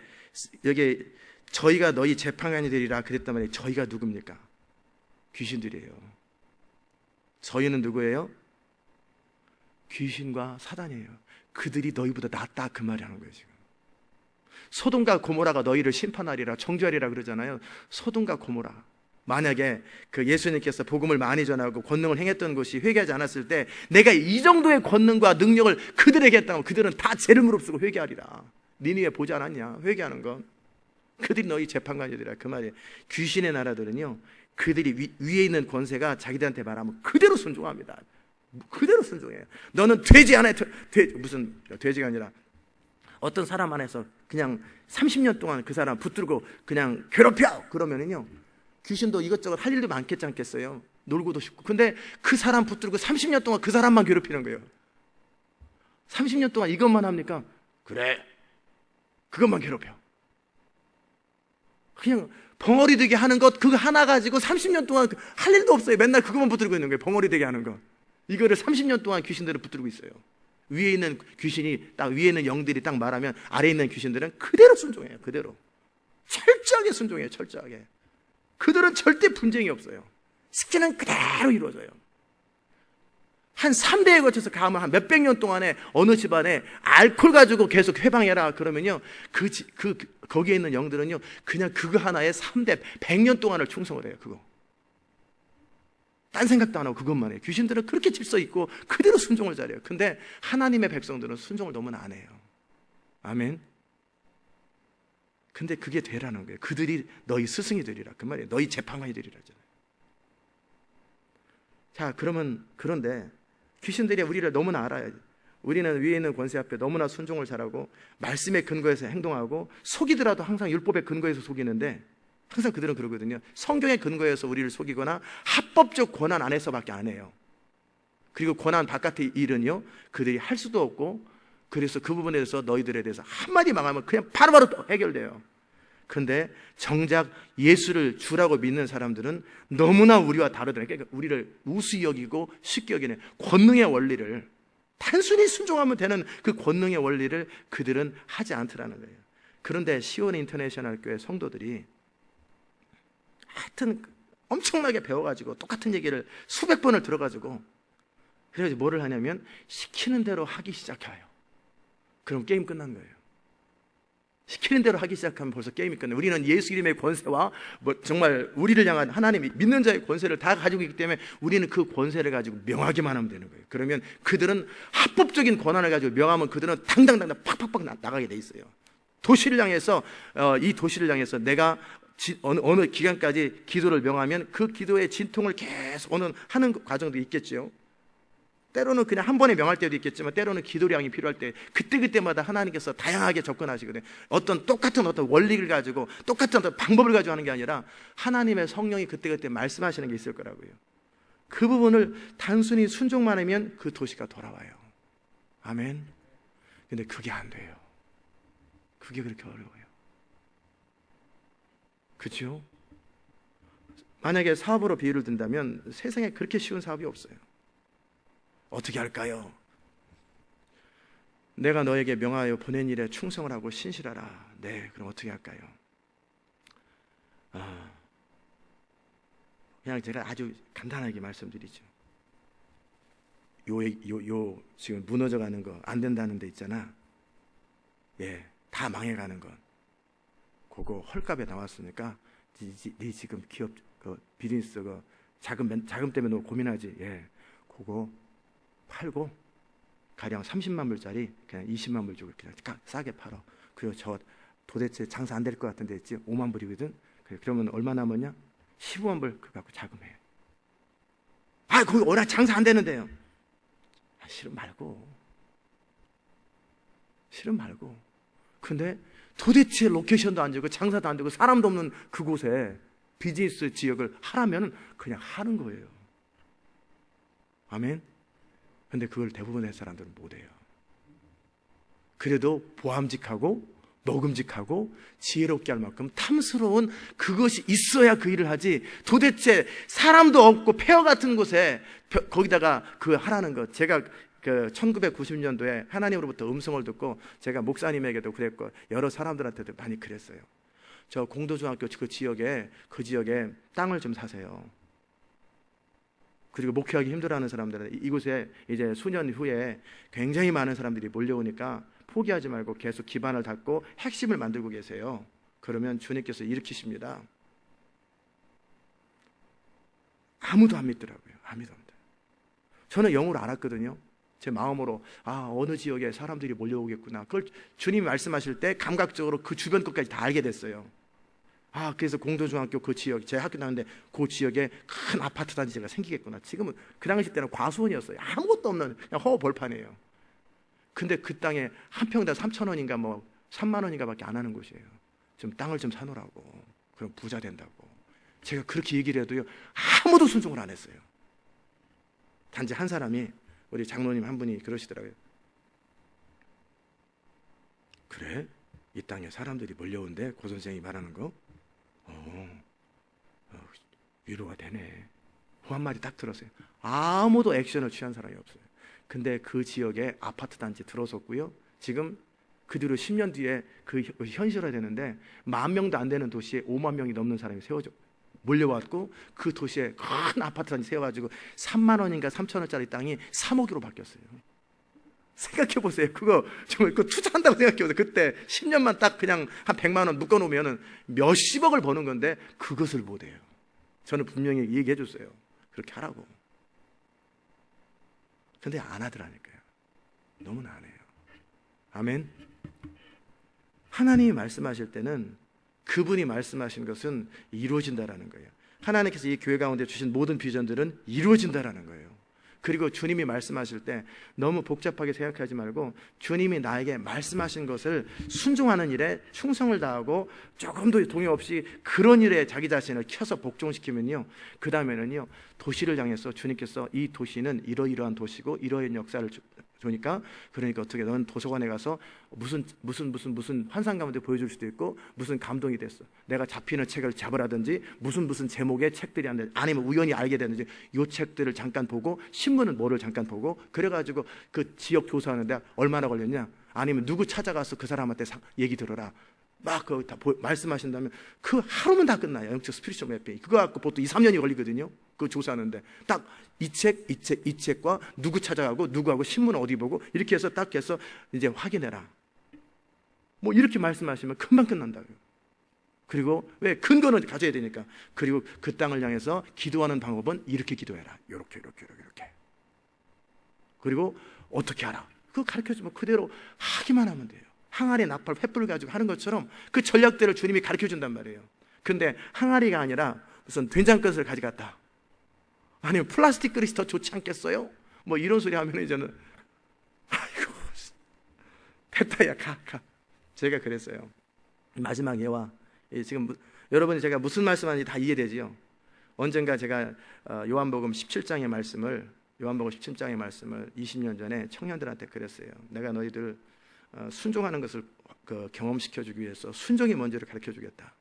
여기 저희가 너희 재판관이 되리라 그랬단 말이에요. 저희가 누굽니까? 귀신들이에요. 저희는 누구예요? 귀신과 사단이에요. 그들이 너희보다 낫다 그 말이 하는 거예요. 지금 소돔과 고모라가 너희를 심판하리라 정죄하리라 그러잖아요. 소돔과 고모라, 만약에 그 예수님께서 복음을 많이 전하고 권능을 행했던 것이 회개하지 않았을 때 내가 이 정도의 권능과 능력을 그들에게 했다면 그들은 다 죄를 무릅쓰고 회개하리라. 니느웨 보지 않았냐? 회개하는 건. 그들이 너희 재판관이되리라 그 말이에요. 귀신의 나라들은요, 그들이 위에 있는 권세가 자기들한테 말하면 그대로 순종합니다. 그대로 순종해요. 너는 돼지 안에 무슨 돼지가 아니라 어떤 사람 안에서 그냥 30년 동안 그 사람 붙들고 그냥 괴롭혀 그러면은요, 귀신도 이것저것 할 일도 많겠지 않겠어요? 놀고도 싶고. 근데 그 사람 붙들고 30년 동안 그 사람만 괴롭히는 거예요. 30년 동안 이것만 합니까? 그래, 그것만 괴롭혀. 그냥 벙어리 되게 하는 것 그거 하나 가지고 30년 동안 할 일도 없어요. 맨날 그것만 붙들고 있는 거예요. 벙어리 되게 하는 거. 이거를 30년 동안 귀신들을 붙들고 있어요. 위에 있는 귀신이 딱 위에 있는 영들이 딱 말하면 아래에 있는 귀신들은 그대로 순종해요. 그대로 철저하게 순종해요. 철저하게. 그들은 절대 분쟁이 없어요. 스키는 그대로 이루어져요. 한 3대에 거쳐서 가면 한 몇백 년 동안에 어느 집안에 알코올 가지고 계속 해방해라 그러면요, 거기에 있는 영들은요 그냥 그거 하나에 3대 100년 동안을 충성을 해요. 그거 딴 생각도 안 하고 그것만 해요. 귀신들은 그렇게 질서 있고 그대로 순종을 잘해요. 근데 하나님의 백성들은 순종을 너무나 안 해요. 아멘. 근데 그게 되라는 거예요. 그들이 너희 스승이 되리라 그 말이에요. 너희 재판관이 되리라 하잖아요. 자, 그러면 그런데 귀신들이 우리를 너무나 알아요. 우리는 위에 있는 권세 앞에 너무나 순종을 잘하고 말씀의 근거에서 행동하고 속이더라도 항상 율법의 근거에서 속이는데 항상 그들은 그러거든요. 성경의 근거에서 우리를 속이거나 합법적 권한 안에서밖에 안 해요. 그리고 권한 바깥의 일은요 그들이 할 수도 없고, 그래서 그 부분에 대해서 너희들에 대해서 한마디 망하면 그냥 바로바로 또 해결돼요. 근데 정작 예수를 주라고 믿는 사람들은 너무나 우리와 다르더라고요. 그러니까 우리를 우수히 여기고 쉽게 여기는 권능의 원리를, 단순히 순종하면 되는 그 권능의 원리를 그들은 하지 않더라는 거예요. 그런데 시온 인터내셔널 교회 성도들이 하여튼 엄청나게 배워가지고 똑같은 얘기를 수백 번을 들어가지고, 그래서 뭐를 하냐면 시키는 대로 하기 시작해요. 그럼 게임 끝난 거예요. 시키는 대로 하기 시작하면 벌써 게임이 끝나요. 우리는 예수 이름의 권세와 정말 우리를 향한 하나님이 믿는 자의 권세를 다 가지고 있기 때문에 우리는 그 권세를 가지고 명하기만 하면 되는 거예요. 그러면 그들은 합법적인 권한을 가지고 명하면 그들은 당당당당 팍팍팍 나가게 돼 있어요. 도시를 향해서 이 도시를 향해서 내가 어느 기간까지 기도를 명하면 그 기도의 진통을 계속 하는 과정도 있겠죠. 때로는 그냥 한 번에 명할 때도 있겠지만 때로는 기도량이 필요할 때 그때마다 하나님께서 다양하게 접근하시거든요. 똑같은 원리를 가지고 똑같은 방법을 가지고 하는 게 아니라 하나님의 성령이 그때 말씀하시는 게 있을 거라고요. 그 부분을 단순히 순종만 하면 그 도시가 돌아와요. 아멘. 근데 그게 안 돼요. 그게 그렇게 어려워요. 그렇죠? 만약에 사업으로 비유를 든다면 세상에 그렇게 쉬운 사업이 없어요. 어떻게 할까요? 내가 너에게 명하여 보낸 일에 충성을 하고 신실하라. 네, 그럼 어떻게 할까요? 그냥 제가 아주 간단하게 말씀드리죠. 요 지금 무너져가는 거, 안 된다는 데 있잖아. 예, 다 망해가는 건 그거 헐값에 나왔으니까 네 지금 기업 비즈니스 자금 때문에 너 고민하지. 예, 그거 팔고 가령 30만 불짜리 그냥 20만 불 주고 그냥 싸게 팔어. 그리고 저 도대체 장사 안 될 것 같은데 했지 5만 불이거든. 그러면 얼마 남았냐? 15만 불 그거 갖고 자금해. 거기 워낙 장사 안 되는데요. 싫음 말고. 근데 도대체 로케이션도 안 되고 장사도 안 되고 사람도 없는 그곳에 비즈니스 지역을 하라면 그냥 하는 거예요. 아멘. 근데 그걸 대부분의 사람들은 못해요. 그래도 보암직하고 먹음직하고 지혜롭게 할 만큼 탐스러운 그것이 있어야 그 일을 하지. 도대체 사람도 없고 폐허 같은 곳에 거기다가 그 하라는 것. 제가 1990년도에 하나님으로부터 음성을 듣고 제가 목사님에게도 그랬고 여러 사람들한테도 많이 그랬어요. 저 공도중학교 그 지역에 땅을 좀 사세요. 그리고 목회하기 힘들어하는 사람들은 이곳에 이제 수년 후에 굉장히 많은 사람들이 몰려오니까 포기하지 말고 계속 기반을 닦고 핵심을 만들고 계세요. 그러면 주님께서 일으키십니다. 아무도 안 믿더라고요. 아무도 안 믿어요. 저는 영으로 알았거든요. 제 마음으로 어느 지역에 사람들이 몰려오겠구나. 그걸 주님이 말씀하실 때 감각적으로 그 주변 것까지 다 알게 됐어요. 그래서 공도중학교 그 지역, 제 학교 나왔는데 그 지역에 큰 아파트 단지가 생기겠구나. 지금은 그 당시 때는 과수원이었어요. 아무것도 없는 그냥 허허벌판이에요. 근데 그 땅에 한 평당 3,000원인가 3만 원인가 밖에 안 하는 곳이에요. 좀 땅을 좀 사놓으라고. 그럼 부자 된다고. 제가 그렇게 얘기를 해도요 아무도 순종을 안 했어요. 단지 한 사람이, 우리 장로님 한 분이 그러시더라고요. 그래? 이 땅에 사람들이 몰려온대? 고 선생이 말하는 거? 위로가 되네. 그 한마디 딱 들었어요. 아무도 액션을 취한 사람이 없어요. 근데 그 지역에 아파트 단지 들어섰고요. 지금 그 뒤로 10년 뒤에 그 현실화 되는데 10,000명도 안 되는 도시에 5만 명이 넘는 사람이 몰려왔고 그 도시에 큰 아파트 단지 세워가지고 3만 원인가 3천 원짜리 땅이 3억으로 바뀌었어요. 생각해 보세요. 그거 정말 투자한다고 생각해 보세요. 그때 10년만 딱 그냥 한 100만 원 묶어 놓으면 몇십억을 버는 건데 그것을 못 해요. 저는 분명히 얘기해 줬어요. 그렇게 하라고. 근데 안 하더라니까요. 너무나 안 해요. 아멘. 하나님이 말씀하실 때는 그분이 말씀하신 것은 이루어진다라는 거예요. 하나님께서 이 교회 가운데 주신 모든 비전들은 이루어진다라는 거예요. 그리고 주님이 말씀하실 때 너무 복잡하게 생각하지 말고 주님이 나에게 말씀하신 것을 순종하는 일에 충성을 다하고 조금도 동요 없이 그런 일에 자기 자신을 켜서 복종시키면요, 그 다음에는요, 도시를 향해서 주님께서 이 도시는 이러이러한 도시고 이러한 역사를 주니까, 그러니까 어떻게 넌 도서관에 가서 무슨 환상 가운데 보여줄 수도 있고 무슨 감동이 됐어, 내가 잡히는 책을 잡으라든지 무슨 제목의 책들이 아니면 우연히 알게 되는지 이 책들을 잠깐 보고 신문은 뭐를 잠깐 보고 그래가지고 그 지역 조사하는데 얼마나 걸렸냐, 아니면 누구 찾아가서 그 사람한테 얘기 들어라, 막 그 다 말씀하신다면 그 하루면 다 끝나요. 영적 스피리추얼 매핑 그거 갖고 보통 2-3년이 걸리거든요. 그거 조사하는데 딱 이 책과 누구 찾아가고 누구하고 신문 어디 보고 이렇게 해서 딱 해서 이제 확인해라, 뭐 이렇게 말씀하시면 금방 끝난다고요. 그리고 왜 근거는 가져야 되니까. 그리고 그 땅을 향해서 기도하는 방법은 이렇게 기도해라, 이렇게. 그리고 어떻게 하라, 그거 가르쳐주면 그대로 하기만 하면 돼요. 항아리 나팔 횃불을 가지고 하는 것처럼 그 전략들을 주님이 가르쳐준단 말이에요. 근데 항아리가 아니라 무슨 된장그릇을 가져갔다, 아니면 플라스틱 그릇이 더 좋지 않겠어요? 뭐 이런 소리 하면 이제는 아이고 됐다, 야 가. 제가 그랬어요. 마지막 예와 지금 여러분이 제가 무슨 말씀하는지 다 이해되지요? 언젠가 제가 요한복음 17장의 말씀을 20년 전에 청년들한테 그랬어요. 내가 너희들 순종하는 것을 경험시켜주기 위해서 순종이 뭔지를 가르쳐주겠다.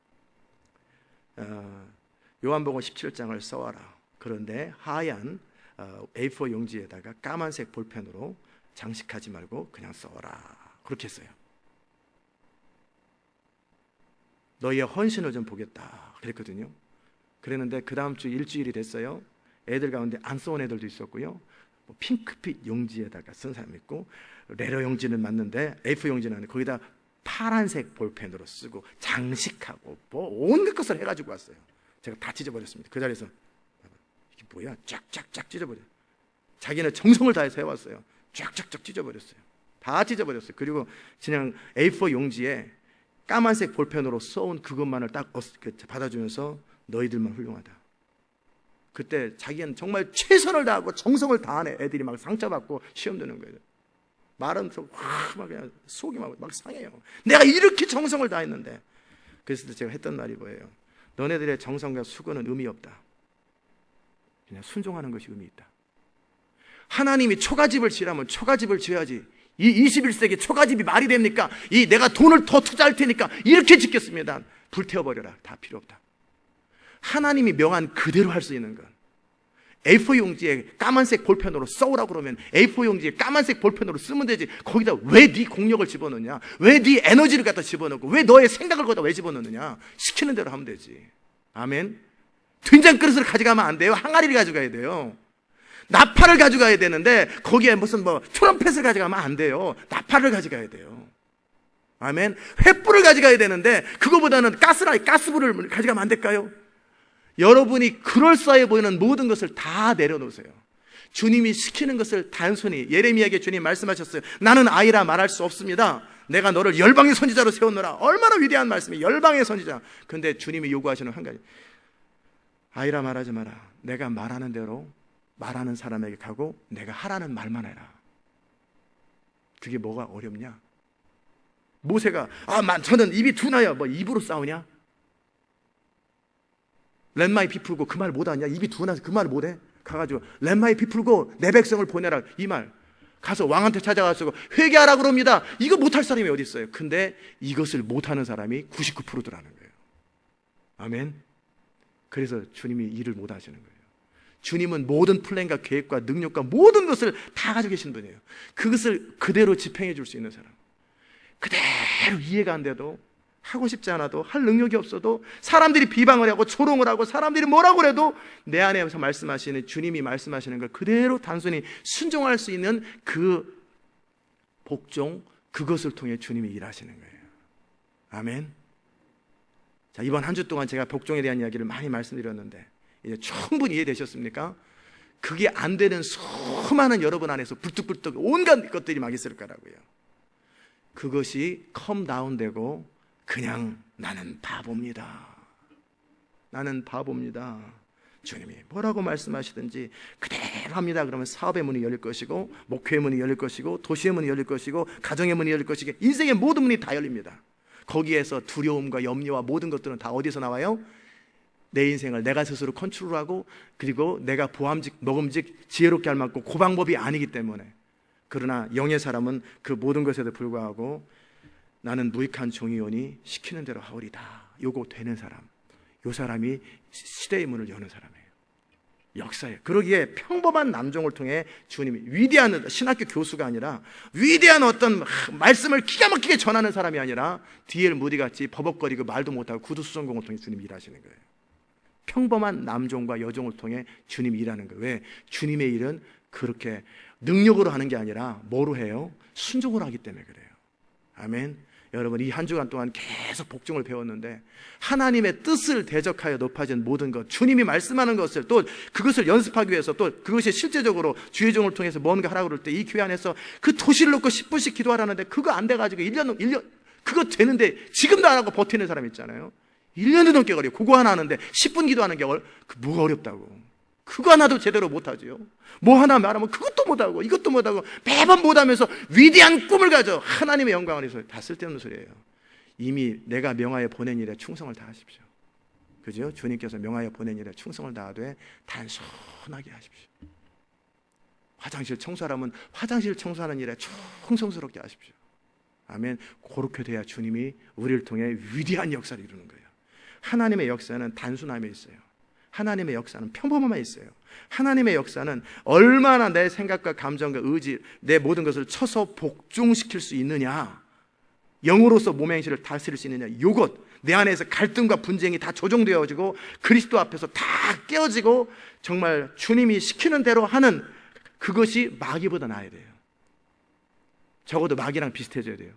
요한복음 17장을 써와라. 그런데 하얀 A4 용지에다가 까만색 볼펜으로 장식하지 말고 그냥 써와라. 그렇게 했어요. 너희의 헌신을 좀 보겠다 그랬거든요. 그랬는데 그 다음 주 일주일이 됐어요. 애들 가운데 안 써온 애들도 있었고요, 뭐 핑크빛 용지에다가 쓴 사람이 있고, 레러 용지는 맞는데 A4 용지는 아니고 거기다 파란색 볼펜으로 쓰고 장식하고 뭐 온갖 것을 해가지고 왔어요. 제가 다 찢어버렸습니다. 그 자리에서 이게 뭐야, 쫙쫙쫙 찢어버려. 자기는 정성을 다해서 해왔어요. 쫙쫙쫙 찢어버렸어요. 다 찢어버렸어요. 그리고 그냥 A4 용지에 까만색 볼펜으로 써온 그것만을 딱 받아주면서 너희들만 훌륭하다. 그때 자기는 정말 최선을 다하고 정성을 다하는 애들이 막 상처받고 시험 드는 거예요. 말은 막 그냥 속이 막 상해요. 내가 이렇게 정성을 다했는데. 그래서 제가 했던 말이 뭐예요? 너네들의 정성과 수고는 의미 없다. 그냥 순종하는 것이 의미 있다. 하나님이 초가집을 지으라면 초가집을 지어야지. 이 21세기 초가집이 말이 됩니까? 내가 돈을 더 투자할 테니까 이렇게 짓겠습니다. 불태워버려라. 다 필요 없다. 하나님이 명한 그대로 할 수 있는 건 A4 용지에 까만색 볼펜으로 써오라고 그러면 A4 용지에 까만색 볼펜으로 쓰면 되지. 거기다 왜 네 공력을 집어넣느냐, 왜 네 에너지를 갖다 집어넣고 왜 너의 생각을 거기다 왜 집어넣느냐. 시키는 대로 하면 되지. 아멘. 된장그릇을 가져가면 안 돼요. 항아리를 가져가야 돼요. 나팔을 가져가야 되는데 거기에 무슨 트럼펫을 가져가면 안 돼요. 나팔을 가져가야 돼요. 아멘. 횃불을 가져가야 되는데 그거보다는 가스불을 가져가면 안 될까요? 여러분이 그럴싸해 보이는 모든 것을 다 내려놓으세요. 주님이 시키는 것을 단순히, 예레미야에게 주님 말씀하셨어요. 나는 아이라 말할 수 없습니다. 내가 너를 열방의 선지자로 세웠노라. 얼마나 위대한 말씀이에요. 열방의 선지자. 근데 주님이 요구하시는 한 가지, 아이라 말하지 마라. 내가 말하는 대로 말하는 사람에게 가고 내가 하라는 말만 해라. 그게 뭐가 어렵냐? 모세가 저는 입이 둔하여, 입으로 싸우냐? Let my people go, 그 말 못하냐? 입이 둔하서 그 말 못해? 가가지고 Let my people go, 내 백성을 보내라. 이 말 가서 왕한테 찾아가서 회개하라 그럽니다. 이거 못할 사람이 어디 있어요? 근데 이것을 못하는 사람이 99%더라는 거예요. 아멘. 그래서 주님이 일을 못하시는 거예요. 주님은 모든 플랜과 계획과 능력과 모든 것을 다 가지고 계신 분이에요. 그것을 그대로 집행해 줄 수 있는 사람, 그대로 이해가 안 돼도, 하고 싶지 않아도, 할 능력이 없어도, 사람들이 비방을 하고 조롱을 하고 사람들이 뭐라고 해도 내 안에서 말씀하시는 주님이 말씀하시는 걸 그대로 단순히 순종할 수 있는 그 복종, 그것을 통해 주님이 일하시는 거예요. 아멘. 자, 이번 한 주 동안 제가 복종에 대한 이야기를 많이 말씀드렸는데 이제 충분히 이해되셨습니까? 그게 안 되는 수많은 여러분 안에서 불뚝불뚝 온갖 것들이 막 있을 거라고요. 그것이 컴 다운되고 그냥 나는 바보입니다. 주님이 뭐라고 말씀하시든지 그대로 합니다. 그러면 사업의 문이 열릴 것이고, 목회의 문이 열릴 것이고, 도시의 문이 열릴 것이고, 가정의 문이 열릴 것이고, 인생의 모든 문이 다 열립니다. 거기에서 두려움과 염려와 모든 것들은 다 어디서 나와요? 내 인생을 내가 스스로 컨트롤하고, 그리고 내가 보암직, 먹음직, 지혜롭게 할 만큼 그 방법이 아니기 때문에. 그러나 영의 사람은 그 모든 것에도 불구하고 나는 무익한 종이오니 시키는 대로 하오리다. 요거 되는 사람, 요 사람이 시대의 문을 여는 사람이에요. 역사예요. 그러기에 평범한 남종을 통해 주님이 위대한 신학교 교수가 아니라 위대한 어떤 말씀을 기가 막히게 전하는 사람이 아니라 D.L. 무디 같이 버벅거리고 말도 못하고 구두수성공을 통해 주님이 일하시는 거예요. 평범한 남종과 여종을 통해 주님이 일하는 거예요. 왜? 주님의 일은 그렇게 능력으로 하는 게 아니라 뭐로 해요? 순종으로 하기 때문에 그래요. 아멘. 여러분, 이 한 주간 동안 계속 복종을 배웠는데 하나님의 뜻을 대적하여 높아진 모든 것, 주님이 말씀하는 것을 또 그것을 연습하기 위해서, 또 그것이 실제적으로 주의 종을 통해서 뭔가 하라고 그럴 때 이 교회 안에서 그 도시를 놓고 10분씩 기도하라는데 그거 안 돼가지고 1년 그거 되는데 지금도 안 하고 버티는 사람 있잖아요. 1년도 넘게 걸려. 그거 하나 하는데 10분 기도하는 게 뭐가 어렵다고. 그거 하나도 제대로 못하죠. 뭐 하나 말하면 그것도 못하고 이것도 못하고 매번 못하면서 위대한 꿈을 가져 하나님의 영광을 위해서 다 쓸데없는 소리예요. 이미 내가 명하여 보낸 일에 충성을 다하십시오. 그죠? 주님께서 명하여 보낸 일에 충성을 다하되 단순하게 하십시오. 화장실 청소하라면 화장실 청소하는 일에 충성스럽게 하십시오. 아멘. 그렇게 돼야 주님이 우리를 통해 위대한 역사를 이루는 거예요. 하나님의 역사는 단순함에 있어요. 하나님의 역사는 평범함에 있어요. 하나님의 역사는 얼마나 내 생각과 감정과 의지, 내 모든 것을 쳐서 복종시킬 수 있느냐, 영으로서 몸의 행실을 다스릴 수 있느냐, 이것, 내 안에서 갈등과 분쟁이 다 조정되어지고 그리스도 앞에서 다 깨어지고 정말 주님이 시키는 대로 하는 그것이 마귀보다 나아야 돼요. 적어도 마귀랑 비슷해져야 돼요.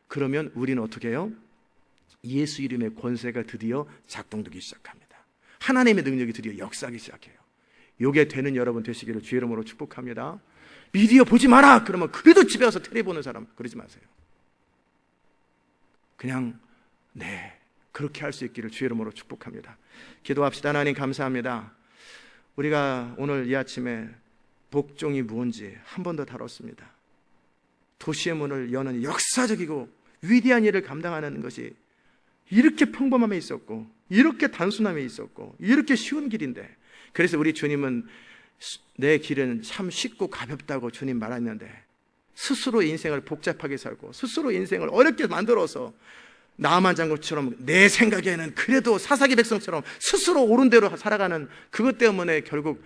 그러면 우리는 어떻게 해요? 예수 이름의 권세가 드디어 작동되기 시작합니다. 하나님의 능력이 드디어 역사하기 시작해요. 요게 되는 여러분 되시기를 주의 이름으로 축복합니다. 미디어 보지 마라 그러면 그래도 집에 와서 텔레비 보는 사람 그러지 마세요. 그냥 그렇게 할 수 있기를 주의 이름으로 축복합니다. 기도합시다. 하나님 감사합니다. 우리가 오늘 이 아침에 복종이 무엇인지 한 번 더 다뤘습니다. 도시의 문을 여는 역사적이고 위대한 일을 감당하는 것이 이렇게 평범함에 있었고, 이렇게 단순함에 있었고, 이렇게 쉬운 길인데, 그래서 우리 주님은 내 길은 참 쉽고 가볍다고 주님 말했는데 스스로 인생을 복잡하게 살고 스스로 인생을 어렵게 만들어서 나만 장군처럼 내 생각에는 그래도 사사기 백성처럼 스스로 옳은 대로 살아가는 그것 때문에 결국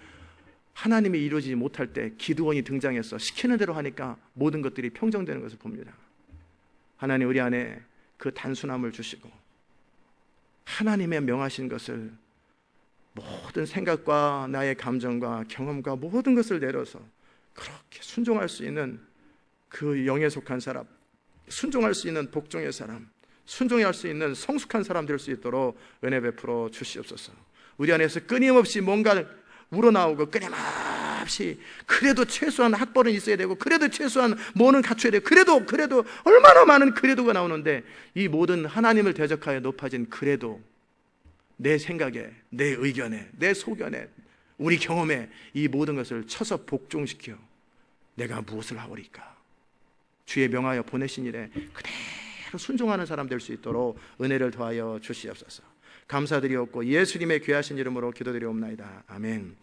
하나님이 이루어지지 못할 때 기드온이 등장해서 시키는 대로 하니까 모든 것들이 평정되는 것을 봅니다. 하나님, 우리 안에 그 단순함을 주시고 하나님의 명하신 것을 모든 생각과 나의 감정과 경험과 모든 것을 내려서 그렇게 순종할 수 있는 그 영에 속한 사람, 순종할 수 있는 복종의 사람, 순종할 수 있는 성숙한 사람 될 수 있도록 은혜 베풀어 주시옵소서. 우리 안에서 끊임없이 뭔가 우러나오고 끊임없이 그래도 최소한 학벌은 있어야 되고 그래도 최소한 뭐는 갖춰야 되고 그래도 얼마나 많은 그래도가 나오는데 이 모든 하나님을 대적하여 높아진 그래도 내 생각에, 내 의견에, 내 소견에, 우리 경험에 이 모든 것을 쳐서 복종시켜 내가 무엇을 하오리까? 주의 명하여 보내신 일에 그대로 순종하는 사람 될 수 있도록 은혜를 더하여 주시옵소서. 감사드리옵고 예수님의 귀하신 이름으로 기도드리옵나이다. 아멘.